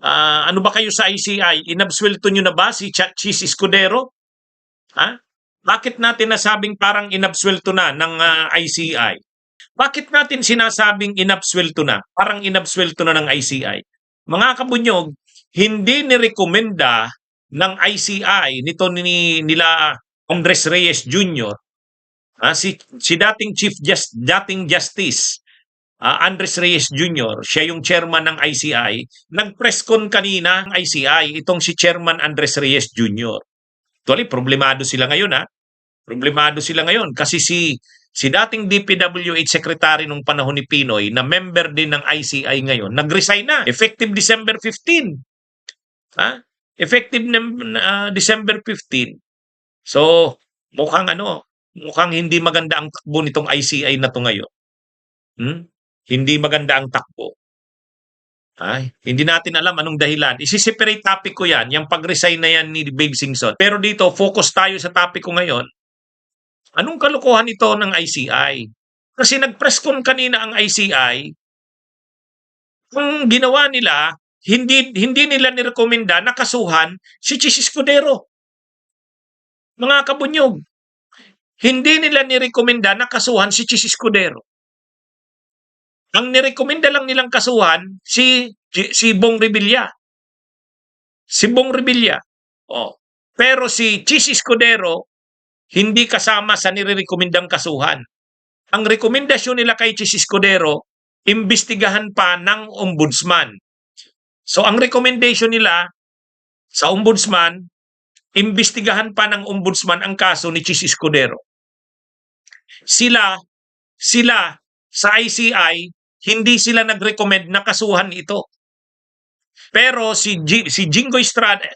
Ano ba kayo sa ICI? Inabsuelto nyo na ba si Chis Escudero? Ha? Bakit natin nasabing parang inabsuelto na ng ICI? Bakit natin sinasabing inabsuelto na? Parang inabsuelto na ng ICI. Mga kabunyog, hindi nirekomenda ng ICI nila Andres Reyes Jr. Si dating Justice Andres Reyes Jr., siya yung chairman ng ICI, nag-press con kanina ng ICI, itong si Chairman Andres Reyes Jr. Actually, problemado sila ngayon Problemado sila ngayon kasi si dating DPWH Secretary nung panahon ni Pinoy na member din ng ICI ngayon, nag-resign na effective December 15. Effective December 15. So, mukhang hindi maganda ang takbo nitong ICI na to ngayon. Hindi maganda ang takbo. Hindi natin alam anong dahilan. Isi-separate topic ko yan, yung pag-resign na yan ni Babe Singson. Pero dito, focus tayo sa topic ko ngayon. Anong kalokohan ito ng ICI? Kasi nag-press con kanina ang ICI, kung ginawa nila, hindi nila nirekomenda na kasuhan si Chis Escudero. Mga kabunyog, hindi nila nirekomenda na kasuhan si Chis Escudero. Ang nirekomenda lang nilang kasuhan si Bong Revilla. Si Bong Revilla. Pero si Chis Escudero hindi kasama sa nirekomendang kasuhan. Ang rekomendasyon nila kay Chis Escudero, imbestigahan pa ng ombudsman. So ang recommendation nila sa ombudsman, imbestigahan pa ng ombudsman ang kaso ni Chis Escudero. Sila sa ICI, hindi sila nag-recommend na kasuhan ito. Pero si Jingo Estrada,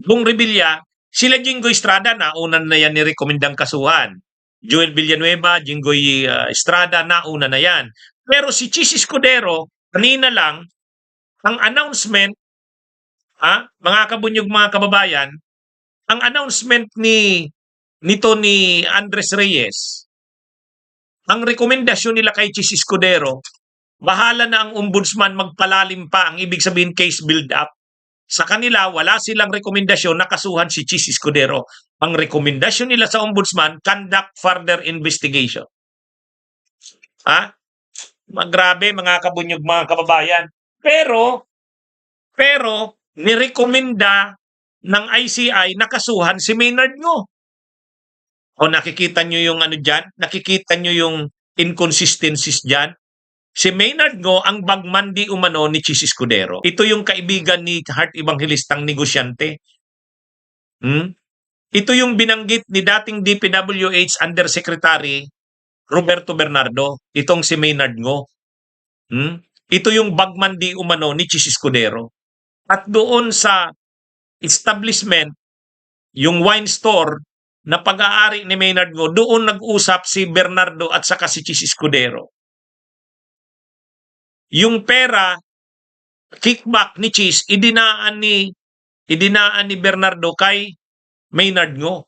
Bong Revilla, sila Jingo Estrada nauna na yan ni-recommendang kasuhan. Joel Villanueva, Jingo Estrada nauna na yan. Pero si Chis Escudero, kanina lang, ang announcement, mga kabunyog, mga kababayan, ang announcement nito ni Andres Reyes, ang rekomendasyon nila kay Chis Escudero, bahala na ang ombudsman magpalalim pa, ang ibig sabihin case build-up. Sa kanila, wala silang rekomendasyon na kasuhan si Chis Escudero. Ang rekomendasyon nila sa ombudsman, conduct further investigation. Grabe, mga kabunyog, mga kababayan. Pero, nirekomenda ng ICI na kasuhan si Maynard Ngo. Nakikita nyo yung dyan? Nakikita nyo yung inconsistencies dyan? Si Maynard Ngo ang bagman di umano ni Chis Escudero. Ito yung kaibigan ni Heart Evangelistang negosyante. Ito yung binanggit ni dating DPWH Undersecretary Roberto Bernardo. Itong si Maynard Ngo. Ito yung bagman di umano ni Chis Escudero. At doon sa establishment, yung wine store na pag-aari ni Maynard Ngo, doon nag-usap si Bernardo at saka si Chis Escudero. Yung pera, kickback ni Chis, idinaan ni Bernardo kay Maynard Ngo.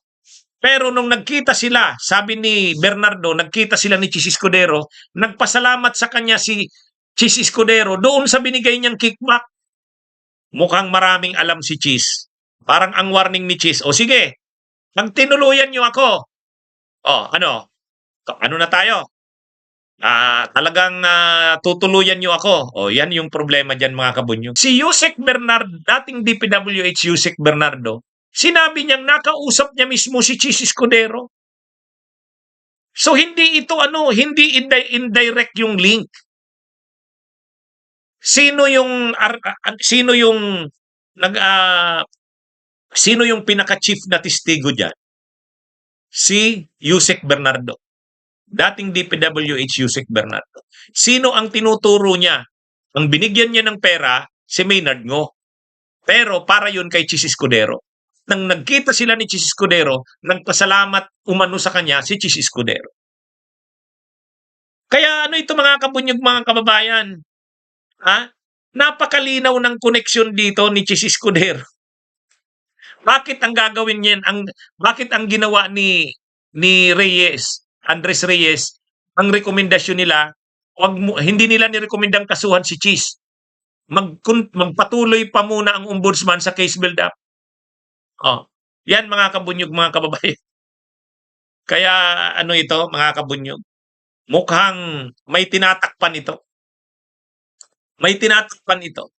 Pero nung nagkita sila, sabi ni Bernardo, nagkita sila ni Chis Escudero, nagpasalamat sa kanya si Chis Escudero doon sa binigay niyang kickback. Mukhang maraming alam si Chis. Parang ang warning ni Chis, sige, pag tinuluyan niyo ako, ano na tayo? Talagang tutuluyan niyo ako. Yan yung problema dyan, mga kabunyo. Si Yusek Bernardo, dating DPWH Yusek Bernardo, sinabi niyang nakausap niya mismo si Chis Escudero. So hindi ito hindi indirect yung link. Sino yung pinaka-chief na testigo diyan? Si Yusek Bernardo. Dating DPWH Yusek Bernardo. Sino ang tinuturo niya? Ang binigyan niya ng pera, si Maynard Ngo. Pero para yun kay Chis Escudero. Nang nagkita sila ni Chis Escudero, nagpasalamat umano sa kanya si Chis Escudero. Kaya ito, mga kabunyog, mga kababayan? Napakalinaw ng koneksyon dito ni Chis Escudero. Bakit ang gagawin niyan? Bakit ang ginawa ni Reyes, Andres Reyes, ang rekomendasyon nila, hindi nila nirekomendang kasuhan si Chis. magpatuloy pa muna ang ombudsman sa case build-up. Oh, yan mga kabunyog, mga kababayan. Kaya ano ito, mga kabunyog, mukhang may tinatakpan ito. May tinatakpan ito.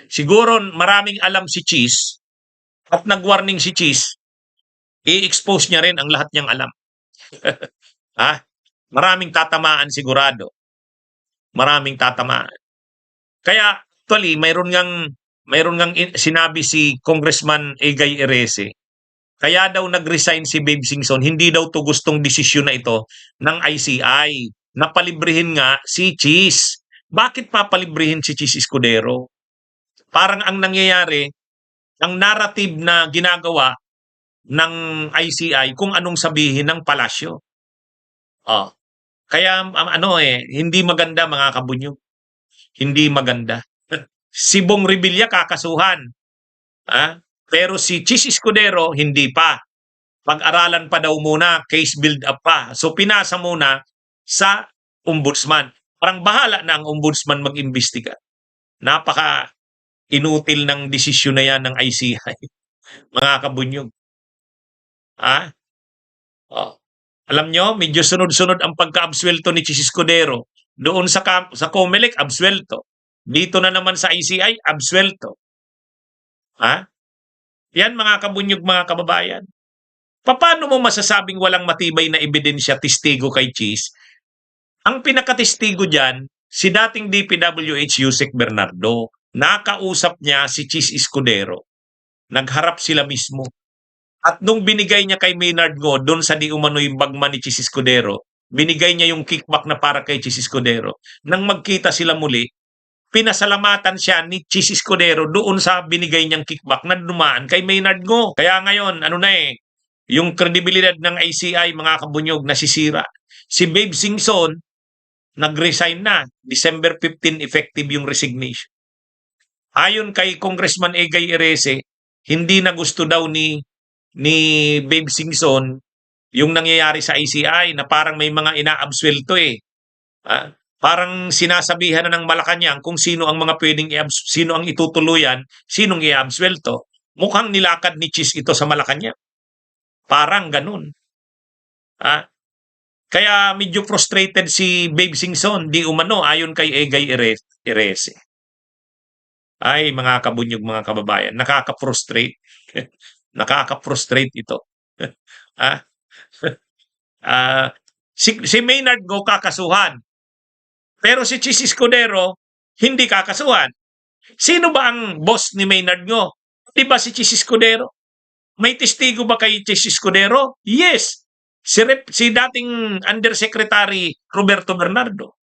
Siguro maraming alam si Cheese at nag-warning si Cheese, i-expose niya rin ang lahat niyang alam. Ha? Maraming tatamaan sigurado. Maraming tatamaan. Kaya actually mayroon ngang sinabi si Congressman Egay Erese. Kaya daw nag-resign si Babe Singson, hindi daw to gustong desisyon na ito ng ICI. Napalibrihin nga si Cheese. Bakit papalibrihin si Cheese Escudero? Parang ang nangyayari, ang narrative na ginagawa ng ICI kung anong sabihin ng palasyo. Oh. Kaya hindi maganda mga kabunyog. Hindi maganda. Si Bong Revilla kakasuhan. Pero si Cheese Escudero hindi pa. Pag-aralan pa daw muna, case build up pa. So pinasa muna sa ombudsman. Parang bahala na ang ombudsman mag-imbestiga. Napaka inutil ng desisyon na yan ng ICI. Mga kabunyog. Oh. Alam nyo, medyo sunod-sunod ang pagka-absuelto ni Cheese Escudero. Doon sa COMELEC, absuelto. Dito na naman sa ICI, absuelto. Yan mga kabunyog, mga kababayan. Paano mo masasabing walang matibay na ebidensya testigo kay Cheese? Ang pinakatestigo dyan, si dating DPWH Yusek Bernardo. Nakausap niya si Cheese Escudero. Nagharap sila mismo. At nung binigay niya kay Maynard Ngo, doon sa di umano'y bagman ni Cheese Escudero, binigay niya yung kickback na para kay Cheese Escudero. Nang magkita sila muli, pinasalamatan siya ni Cheese Escudero doon sa binigay niyang kickback na dumaan kay Maynard Ngo. Kaya ngayon, yung kredibilidad ng ICI, mga kabunyog, nasisira. Si Babe Singson, nag-resign na. December 15 effective yung resignation. Ayon kay Congressman Egay Erese, hindi na gusto daw ni Babe Singson yung nangyayari sa ICI na parang may mga inaabsuelto Parang sinasabihan na ng Malacanang kung sino ang mga sino ang itutuluyan, sinong iabsuelto. Mukhang nilakad ni Cheese ito sa Malacanang. Parang ganun. Kaya medyo frustrated si Babe Singson, di umano ayon kay Egay Erese. Ay, mga kabunyog, mga kababayan, nakaka-frustrate. Nakaka-frustrate ito. Si Maynard Ngo kakasuhan. Pero si Cheese Escudero, hindi kakasuhan. Sino ba ang boss ni Maynard Ngo? Di ba si Cheese Escudero? May testigo ba kay Cheese Escudero? Yes. Si dating Undersecretary Roberto Bernardo.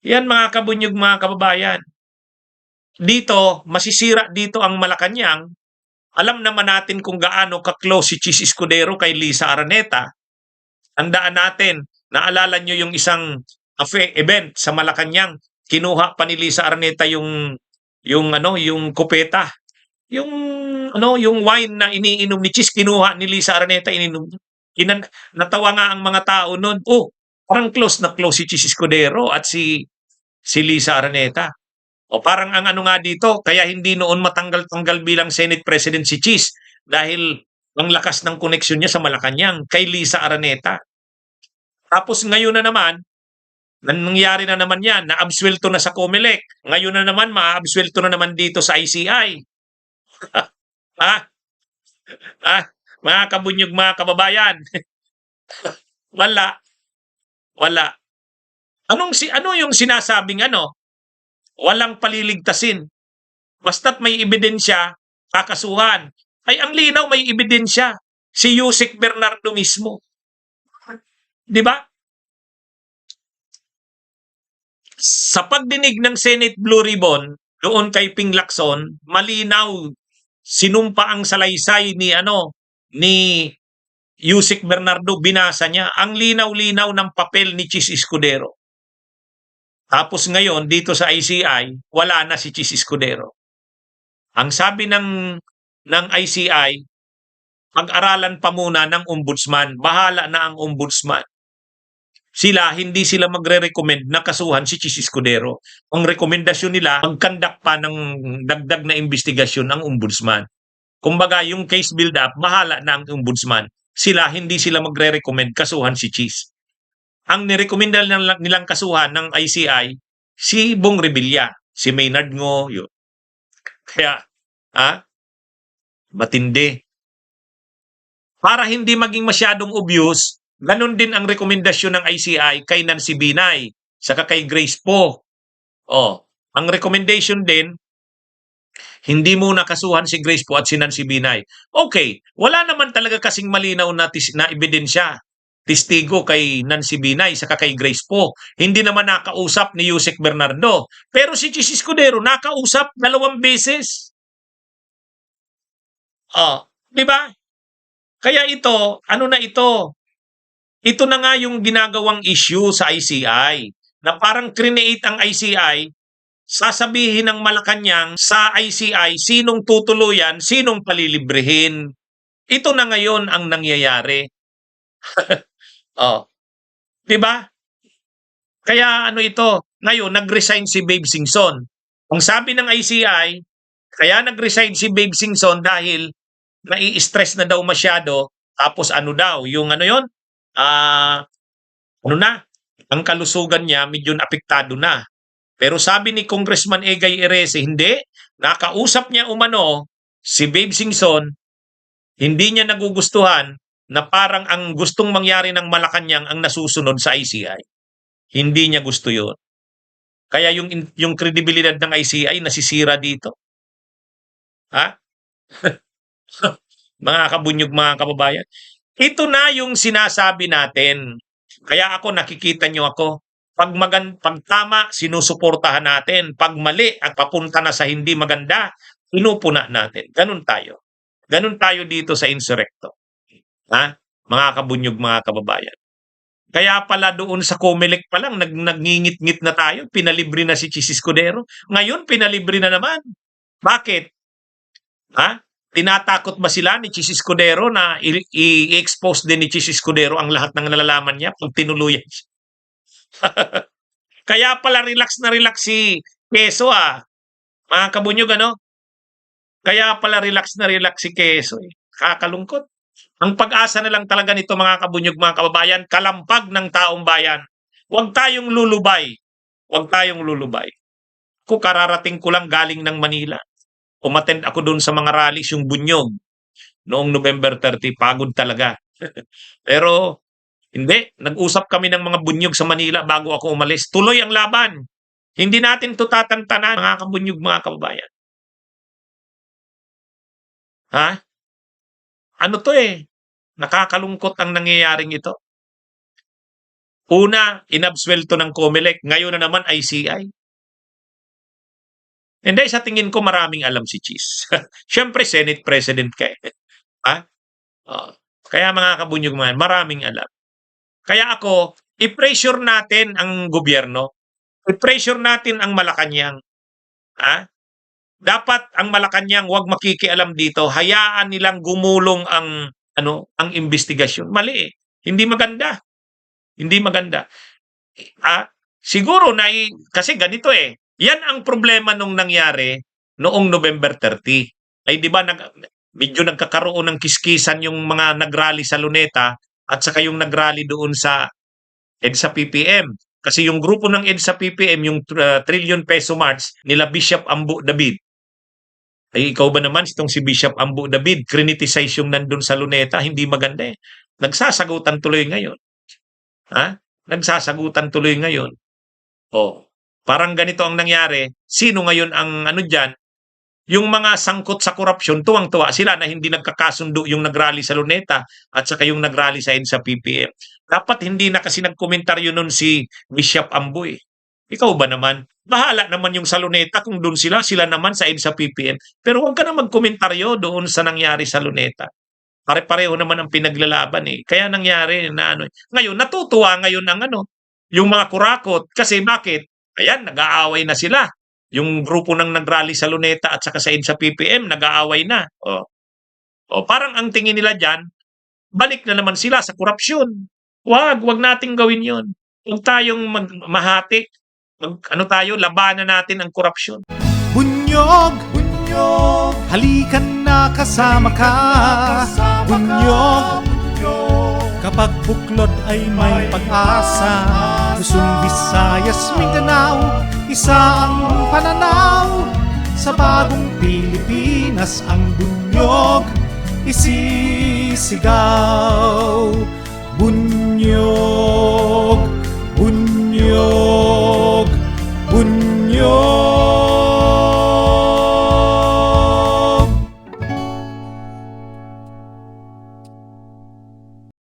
Yan mga kabunyog, mga kababayan. Dito, masisira dito ang Malacanang. Alam naman natin kung gaano ka-close si Cheese Escudero kay Lisa Araneta. Tandaan natin, naalala nyo yung isang event sa Malacanang, kinuha pa ni Lisa Araneta yung kupeta. Yung wine na iniinom ni Cheese, kinuha ni Lisa Araneta, ininom. Natawa nga ang mga tao noon. Parang close na close si Cheese Escudero at si Lisa Araneta. O parang ang nga dito, kaya hindi noon matanggal-tanggal bilang Senate President si Cheese dahil ang lakas ng koneksyon niya sa Malacanang kay Lisa Araneta. Tapos ngayon na naman, nangyari na naman yan, naabsuelto na sa COMELEC. Ngayon na naman, maaabsuelto na naman dito sa ICI. Mga kabunyog, mga kababayan. Wala. Ano yung sinasabing walang paliligtasin. Basta't may ebidensya, kakasuhan. Ay, ang linaw, may ebidensya. Si Yusek Bernardo mismo. Di ba? Sa pagdinig ng Senate Blue Ribbon, doon kay Ping Lacson, malinaw, sinumpa ang salaysay ni Yusek Bernardo, binasa niya. Ang linaw-linaw ng papel ni Cheese Escudero. Tapos ngayon, dito sa ICI, wala na si Cheese Escudero. Ang sabi ng ICI, pag-aralan pa muna ng ombudsman. Bahala na ang ombudsman. hindi sila magre-recommend na kasuhan si Chis Escudero. Ang rekomendasyon nila, mag-conduct pa ng dagdag na investigasyon ng ombudsman. Kumbaga, yung case build-up, bahala na ang ombudsman. Hindi sila magre-recommend kasuhan si Chis. Ang nirekomenda nilang kasuhan ng ICI, si Bong Revilla, si Maynard Ngo, yun. Kaya, matindi. Para hindi maging masyadong obvious, ganun din ang rekomendasyon ng ICI kay Nancy Binay, saka kay Grace Poe. Ang recommendation din, hindi muna kasuhan si Grace Poe at si Nancy Binay. Okay, wala naman talaga kasing malinaw na ebidensya, testigo kay Nancy Binay saka kay Grace Poe. Hindi naman nakausap ni Yusek Bernardo. Pero si Chis Escudero nakausap 2 beses. Di ba? Kaya ito, ano na ito? Ito na nga yung ginagawang issue sa ICI. Na parang create ang ICI, sasabihin ng Malacanang sa ICI sinong tutuluyan, sinong palilibrehin. Ito na ngayon ang nangyayari. Di ba? Kaya ano ito, ngayon nag-resign si Babe Singson. Ang sabi ng ICI, kaya nag-resign si Babe Singson dahil nai-stress na daw masyado, tapos ano daw, yung ano yon, ang kalusugan niya medyo apektado na. Pero sabi ni Congressman Egay Erese, hindi, nakausap niya umano si Babe Singson, hindi niya nagugustuhan na parang ang gustong mangyari ng Malacanang ang nasusunod sa ICI. Hindi niya gusto yun. Kaya yung kredibilidad ng ICI nasisira dito. Mga kabunyog, mga kababayan. Ito na yung sinasabi natin. Kaya ako, nakikita nyo ako, pag tama, sinusuportahan natin. Pag mali at papunta na sa hindi maganda, pinupuna natin. Ganun tayo. Ganun tayo dito sa Insurrecto. Mga kabunyog, mga kababayan. Kaya pala doon sa Comelec pa lang, nagngingit-ngit na tayo, pinalibre na si Chis Escudero. Ngayon, pinalibre na naman. Bakit? Tinatakot ba sila ni Chis Escudero na i-expose din ni Chis Escudero ang lahat ng nalalaman niya pag tinuluyan siya? Kaya pala relax na relax si Quezon, mga kabunyog, ano? Kaya pala relax na relax si Quezon. Kakalungkot. Ang pag-asa na lang talaga nito, mga kabunyog, mga kababayan, kalampag ng taong bayan. Huwag tayong lulubay. Huwag tayong lulubay. Kung kararating ko lang galing ng Manila, umattend ako doon sa mga rallies, yung Bunyog, noong November 30, pagod talaga. Pero hindi, nag-usap kami ng mga Bunyog sa Manila bago ako umalis. Tuloy ang laban. Hindi natin ito tatantanan, mga kabunyog, mga kababayan. Ano to nakakalungkot ang nangyayaring ito. Una, inabswelto ng Comelec. Ngayon na naman ICI. Hindi, sa tingin ko maraming alam si Chis. Siyempre, Senate President ka Kaya mga kabunyog, maraming alam. Kaya ako, i-pressure natin ang gobyerno. I-pressure natin ang Malacanang. Dapat ang Malacanang huwag makikialam dito. Hayaan nilang gumulong ang investigasyon. Mali Hindi maganda. Hindi maganda. Siguro kasi ganito Yan ang problema nung nangyari noong November 30. Ay di ba medyo nagkakaroon ng kiskisan yung mga nagrally sa Luneta at saka yung nagrally doon sa EDSA PPM. Kasi yung grupo ng EDSA PPM, yung trillion peso march nila Bishop Ambu David. Ay ikaw ba naman itong si Bishop Ambu David, criticize yung nandun sa Luneta, hindi maganda Nagsasagutan tuloy ngayon. Nagsasagutan tuloy ngayon. Parang ganito ang nangyari. Sino ngayon ang dyan? Yung mga sangkot sa korupsyon, tuwang-tuwa sila na hindi nagkakasundo yung nagrally sa Luneta at saka yung nagrally sa EDSA PPM. Dapat hindi na kasi nagkomentaryo nun si Bishop Ambu Ikaw ba naman? Bahala naman yung sa Luneta kung doon sila naman sa EDSA PPM. Pero huwag ka na magkomentaryo doon sa nangyari sa Luneta. Pare-pareho naman ang pinaglalaban Kaya nangyari na Ngayon, natutuwa ngayon ang yung mga kurakot. Kasi bakit? Ayan, nag-aaway na sila. Yung grupo ng nagrally sa Luneta at saka sa EDSA PPM, nag-aaway na. Parang ang tingin nila dyan, balik na naman sila sa korupsyon. Wag nating gawin yon. Huwag tayong mahati. Ano tayo, labanan natin ang korupsyon. Bunyog, bunyog, halikan na kasama ka. Bunyog, kapag buklod ay may pag-asa. Luzon, Visayas, Mindanao, isa ang pananaw. Sa bagong Pilipinas ang bunyog isisigaw. Bunyog,